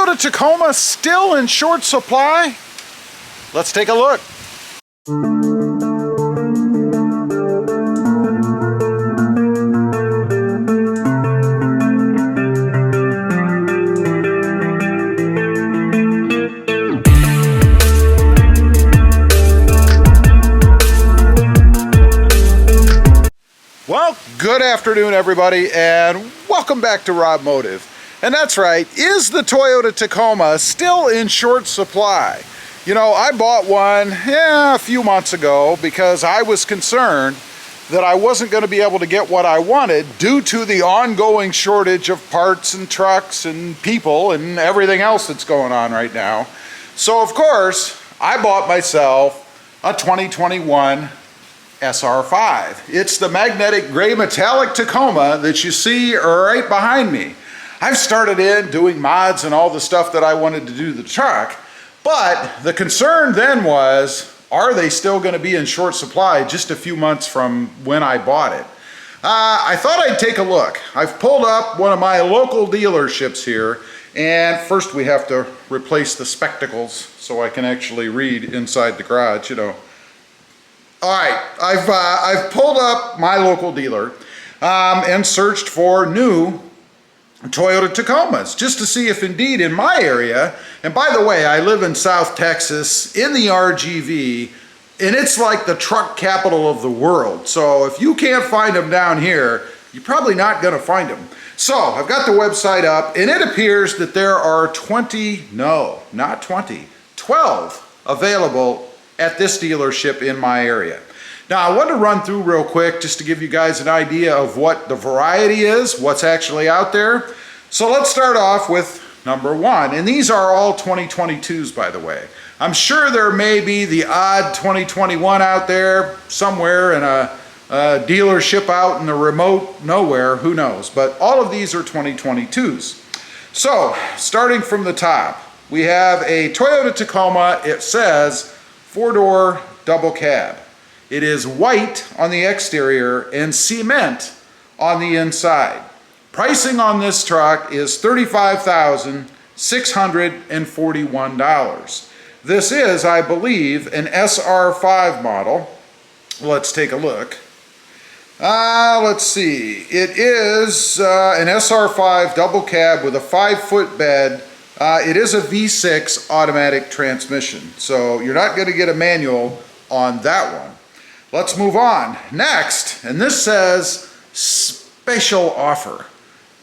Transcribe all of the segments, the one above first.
Toyota Tacoma still in short supply? Let's take a look. Well, good afternoon everybody, and welcome back to Robmotive. And that's right, is the Toyota Tacoma still in short supply? You know, I bought one a few months ago because I was concerned that I wasn't going to be able to get what I wanted due to the ongoing shortage of parts and trucks and people and everything else that's going on right now. So of course, I bought myself a 2021 SR5. It's the magnetic gray metallic Tacoma that you see right behind me. I've started in doing mods and all the stuff that I wanted to do to the truck, but the concern then was, are they still going to be in short supply just a few months from when I bought it? I thought I'd take a look. I've pulled up one of my local dealerships here, and first we have to replace the spectacles so I can actually read inside the garage, you know. All right, I've pulled up my local dealer and searched for new Toyota Tacomas just to see if indeed in my area, and by the way, I live in South Texas in the RGV, and it's like the truck capital of the world. So if you can't find them down here, you're probably not going to find them. So I've got the website up, and it appears that there are 12 available at this dealership in my area. Now I want to run through real quick just to give you guys an idea of what the variety is, what's actually out there. So let's start off with number one, and these are all 2022s by the way. I'm sure there may be the odd 2021 out there somewhere in a dealership out in the remote nowhere, who knows, but all of these are 2022s. So starting from the top, we have a Toyota Tacoma. It says 4-door double cab. It is white on the exterior and cement on the inside. Pricing on this truck is $35,641. This is, I believe, an SR5 model. Let's take a look. Let's see. It is an SR5 double cab with a 5-foot bed. It is a V6 automatic transmission, so you're not going to get a manual on that one. Let's move on. Next, and this says special offer.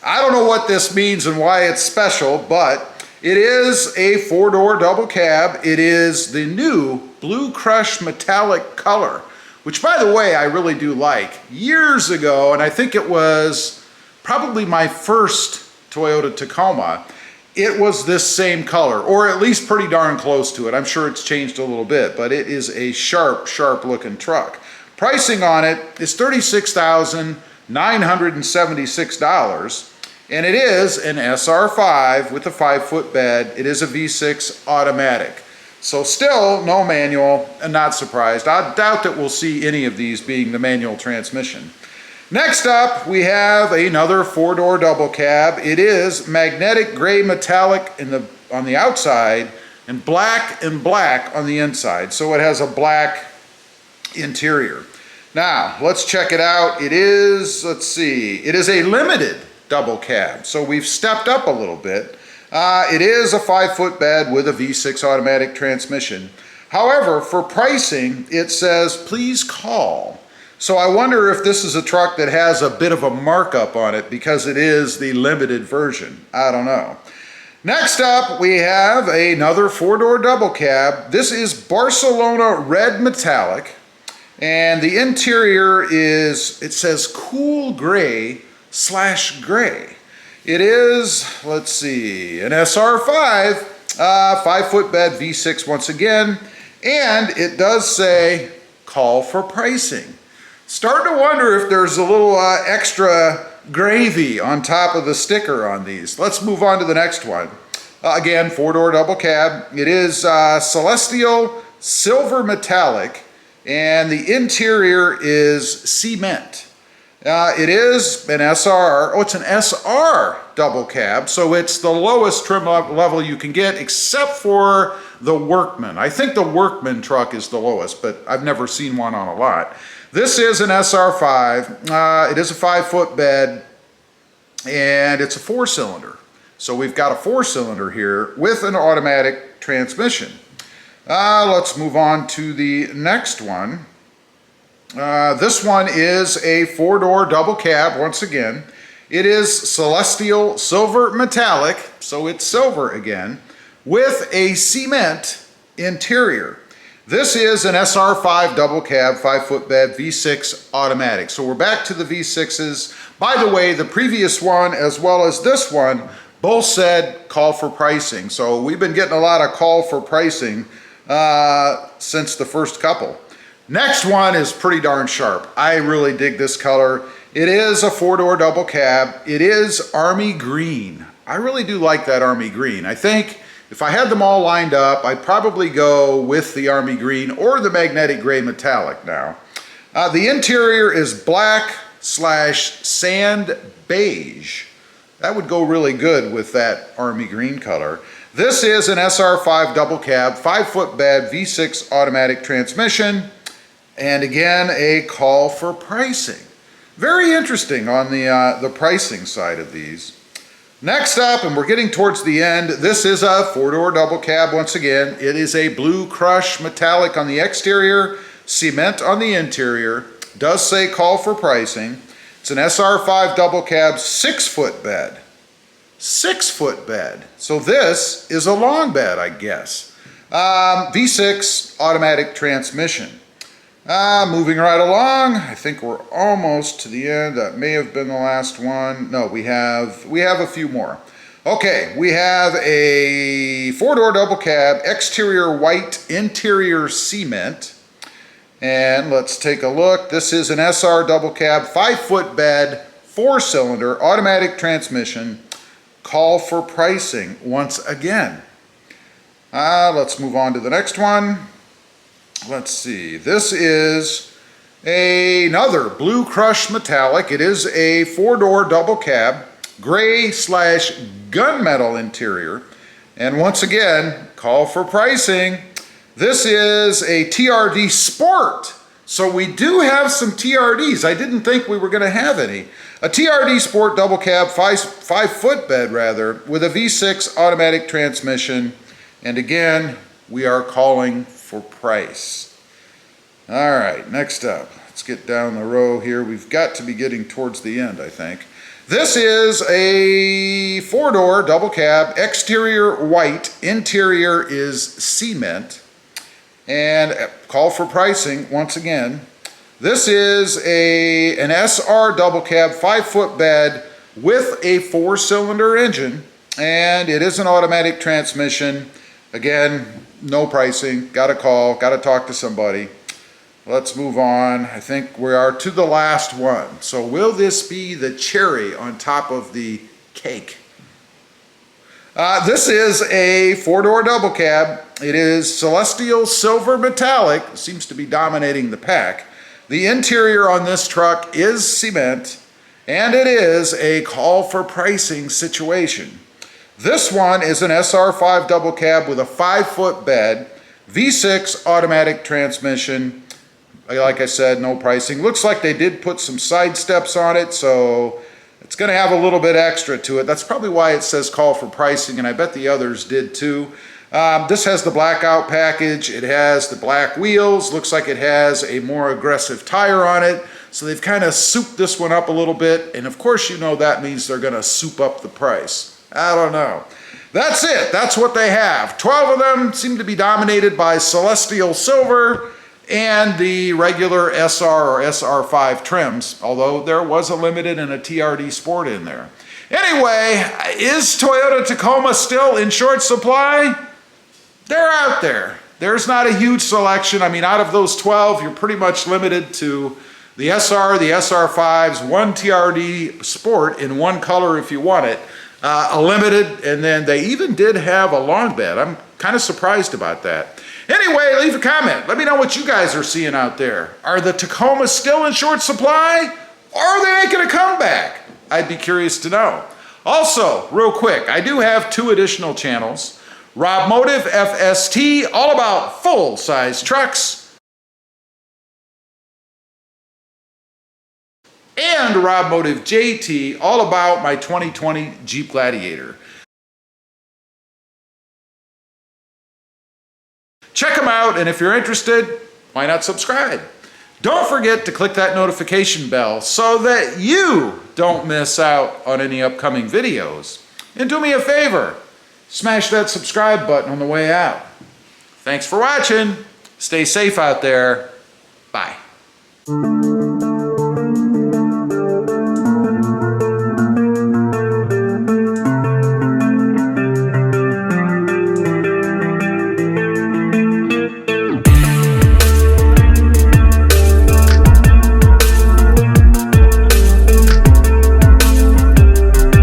I don't know what this means and why it's special, but it is a 4-door double cab. It is the new Blue Crush metallic color, which by the way, I really do like. Years ago, and I think it was probably my first Toyota Tacoma, it was this same color, or at least pretty darn close to it. I'm sure it's changed a little bit, but it is a sharp, sharp looking truck. Pricing on it is $36,976, and it is an SR5 with a 5-foot bed. It is a V6 automatic. So still no manual, and not surprised. I doubt that we'll see any of these being the manual transmission. Next up, we have another 4-door double cab. It is magnetic gray metallic on the outside and black on the inside. So it has a black interior. Now, let's check it out. It is, let's see, it is a limited double cab. So we've stepped up a little bit. It is a 5-foot bed with a V6 automatic transmission. However, for pricing, it says, please call. So I wonder if this is a truck that has a bit of a markup on it because it is the limited version. I don't know. Next up, we have another 4-door double cab. This is Barcelona red metallic, and the interior is, it says cool gray / gray. It is, let's see, an SR5, 5-foot bed, V6 once again, and it does say call for pricing. Starting to wonder if there's a little extra gravy on top of the sticker on these. Let's move on to the next one. Again, 4-door double cab. It is Celestial silver metallic, and the interior is cement. It is an SR, oh, it's an SR double cab, so it's the lowest trim level you can get except for the Workman. I think the Workman truck is the lowest, but I've never seen one on a lot. This is an SR5. It is a 5-foot bed, and it's a 4-cylinder. So we've got a 4-cylinder here with an automatic transmission. Let's move on to the next one. This one is a 4-door double cab once again. It is Celestial Silver Metallic, so it's silver again, with a cement interior. This is an SR5 double cab, 5-foot bed, V6 automatic. So we're back to the V6s. By the way, the previous one as well as this one both said call for pricing. So we've been getting a lot of call for pricing since the first couple. Next one is pretty darn sharp. I really dig this color. It is a 4-door double cab. It is Army Green. I really do like that Army Green. I think if I had them all lined up, I'd probably go with the Army Green or the Magnetic Gray Metallic now. The interior is black/sand beige. That would go really good with that Army Green color. This is an SR5 double cab, 5-foot bed, V6 automatic transmission. And again, a call for pricing. Very interesting on the pricing side of these. Next up, and we're getting towards the end, this is a 4-door double cab once again. It is a blue crush metallic on the exterior, cement on the interior. Does say call for pricing. It's an SR5 double cab, 6-foot bed. 6-foot bed. So this is a long bed, I guess. V6 automatic transmission. Moving right along, I think we're almost to the end. That may have been the last one. No, we have a few more. Okay, we have a 4-door double cab, exterior white, interior cement. And let's take a look. This is an SR double cab, 5-foot bed, 4-cylinder, automatic transmission. Call for pricing once again. Let's move on to the next one. Let's see, this is another blue crush metallic. It is a 4-door double cab, gray/gunmetal interior. And once again, call for pricing. This is a TRD Sport. So we do have some TRDs. I didn't think we were going to have any. A TRD Sport double cab, 5-foot bed rather, with a V6 automatic transmission. And again, we are calling for price. All right, next up, let's get down the row here. We've got to be getting towards the end, I think. This is a 4-door double cab, exterior white, interior is cement, and call for pricing once again. This is an SR double cab, 5-foot bed with a 4-cylinder engine, and it is an automatic transmission. Again, no pricing, got to call, got to talk to somebody. Let's move on. I think we are to the last one. So will this be the cherry on top of the cake? This is a 4-door double cab. It is Celestial Silver Metallic. Seems to be dominating the pack. The interior on this truck is cement, and it is a call for pricing situation. This one is an SR5 double cab with a 5-foot bed, V6 automatic transmission. Like I said, no pricing. Looks like they did put some side steps on it, so it's going to have a little bit extra to it. That's probably why it says call for pricing, and I bet the others did too. This has the blackout package. It has the black wheels. Looks like it has a more aggressive tire on it. So they've kind of souped this one up a little bit, and of course you know that means they're going to soup up the price. I don't know. That's it. That's what they have. 12 of them seem to be dominated by Celestial Silver and the regular SR or SR5 trims, although there was a Limited and a TRD Sport in there. Anyway, is Toyota Tacoma still in short supply? They're out there. There's not a huge selection. I mean, out of those 12, you're pretty much limited to the SR, the SR5s, one TRD Sport in one color if you want it, a Limited, and then they even did have a long bed. I'm kind of surprised about that. Anyway, leave a comment. Let me know what you guys are seeing out there. Are the Tacomas still in short supply? Or are they making a comeback? I'd be curious to know. Also, real quick, I do have 2 additional channels. Robmotive FST, all about full-size trucks. And Robmotive JT, all about my 2020 Jeep Gladiator. Check them out, and if you're interested, why not subscribe? Don't forget to click that notification bell so that you don't miss out on any upcoming videos. And do me a favor, smash that subscribe button on the way out. Thanks for watching. Stay safe out there. Bye.